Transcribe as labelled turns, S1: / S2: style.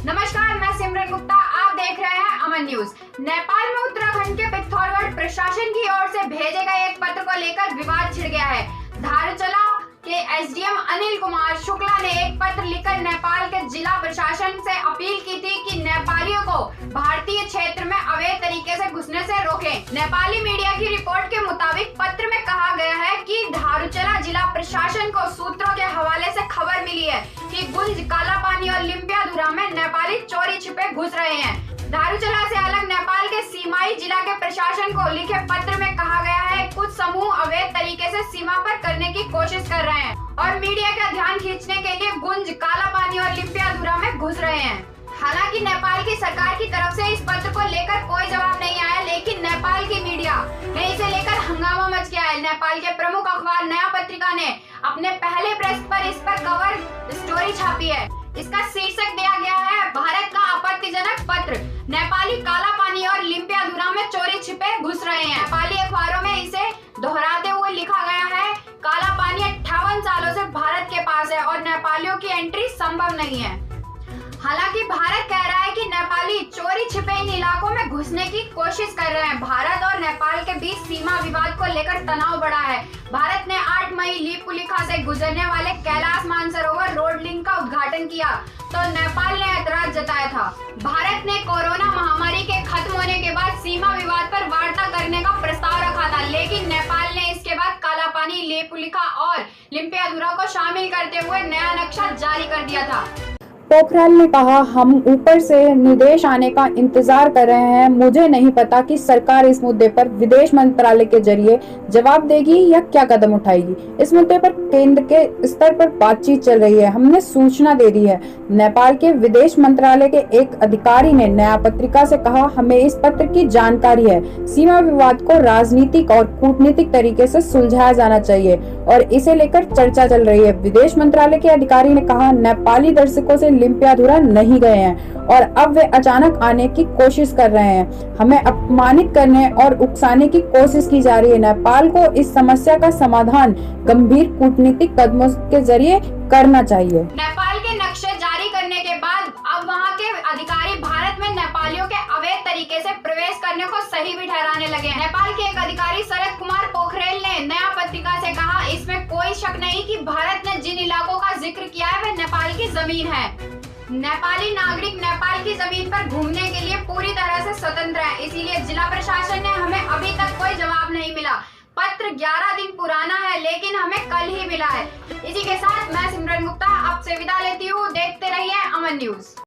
S1: नमस्कार, मैं सिमरन गुप्ता, आप देख रहे हैं अमन न्यूज। नेपाल में उत्तराखंड के पिथौरागढ़ प्रशासन की ओर से भेजे गए एक पत्र को लेकर विवाद छिड़ गया है। धारूचला के एसडीएम अनिल कुमार शुक्ला ने एक पत्र लिखकर नेपाल के जिला प्रशासन से अपील की थी कि नेपालियों को भारतीय क्षेत्र में अवैध तरीके से घुसने से रोकें। नेपाली मीडिया की रिपोर्ट के मुताबिक पत्र में कहा गया है कि धारूचला जिला प्रशासन को सूत्रों के हवाले से खबर मिली है कि गुंज, कालापानी और लिम्पियाधुरा में नेपाली चोरी छिपे घुस रहे हैं। धारूचला से अलग नेपाल के सीमाई जिला के प्रशासन को लिखे पत्र में कहा गया है कुछ समूह अवैध तरीके से सीमा पर करने की कोशिश कर रहे हैं और मीडिया का ध्यान खींचने के लिए गुंज, कालापानी और लिम्पियाधुरा में घुस रहे हैं। हालांकि नेपाल की सरकार की तरफ से इस पत्र को लेकर कोई जवाब नहीं आया, लेकिन नेपाल की मीडिया में इसे लेकर हंगामा मच गया है। नेपाल के प्रमुख अखबार नया पत्रिका ने अपने पहले पृष्ठ पर इस पर कवर स्टोरी छापी है। इसका शीर्षक दिया गया है भारत का आपत्तिजनक पत्र, नेपाली कालापानी और लिम्पियाधुरा में चोरी छिपे घुस रहे हैं। नेपाली अखबारों में इसे दोहराते हुए लिखा गया है कालापानी 58 सालों से भारत के पास है और नेपालियों की एंट्री संभव नहीं है। हालांकि भारत कह रहा है कि नेपाली चोरी छिपे इन इलाकों में घुसने की कोशिश कर रहे हैं। भारत और नेपाल के बीच सीमा विवाद को लेकर तनाव बढ़ा है। भारत ने 8 मई लिपुलेख से गुजरने वाले कैलाश मानसरोवर रोड लिंक का उद्घाटन किया तो नेपाल ने ऐतराज जताया था। भारत ने कोरोना महामारी के खत्म होने के बाद सीमा विवाद पर वार्ता करने का प्रस्ताव रखा था, लेकिन नेपाल ने इसके बाद कालापानी, लिपुलेख और लिम्पियाधुरा को शामिल करते हुए नया नक्शा जारी कर दिया था।
S2: पोखरियाल ने कहा, हम ऊपर से निर्देश आने का इंतजार कर रहे हैं। मुझे नहीं पता कि सरकार इस मुद्दे पर विदेश मंत्रालय के जरिए जवाब देगी या क्या कदम उठाएगी। इस मुद्दे पर केंद्र के स्तर पर बातचीत चल रही है। हमने सूचना दे दी है। नेपाल के विदेश मंत्रालय के एक अधिकारी ने नया पत्रिका से कहा, हमें इस पत्र की जानकारी है। सीमा विवाद को राजनीतिक और कूटनीतिक तरीके से सुलझाया जाना चाहिए और इसे लेकर चर्चा चल रही है। विदेश मंत्रालय के अधिकारी ने कहा, नेपाली दर्शकों से लिम्पियाधुरा नहीं गए हैं और अब वे अचानक आने की कोशिश कर रहे हैं। हमें अपमानित करने और उकसाने की कोशिश की जा रही है। नेपाल को इस समस्या का समाधान गंभीर कूटनीतिक कदमों के जरिए करना चाहिए।
S1: नेपाल के नक्शे जारी करने के बाद अब वहां के अधिकारी भारत में नेपालियों के अवैध तरीके से प्रवेश करने को सही भी ठहराने लगे हैं। नेपाल के एक अधिकारी शरद कुमार पोखरेल ने नया पत्रिका से कहा, इसमें कोई शक नहीं कि भारत ने जिन इलाकों का जिक्र किया है वे नेपाल की जमीन है। नेपाली नागरिक नेपाल की जमीन पर घूमने के लिए पूरी तरह से स्वतंत्र है, इसीलिए जिला प्रशासन ने हमें अभी तक कोई जवाब नहीं मिला। पत्र 11 दिन पुराना है लेकिन हमें कल ही मिला है। इसी के साथ मैं सिमरन गुप्ता आपसे विदा लेती हूँ। देखते रहिए अमन न्यूज।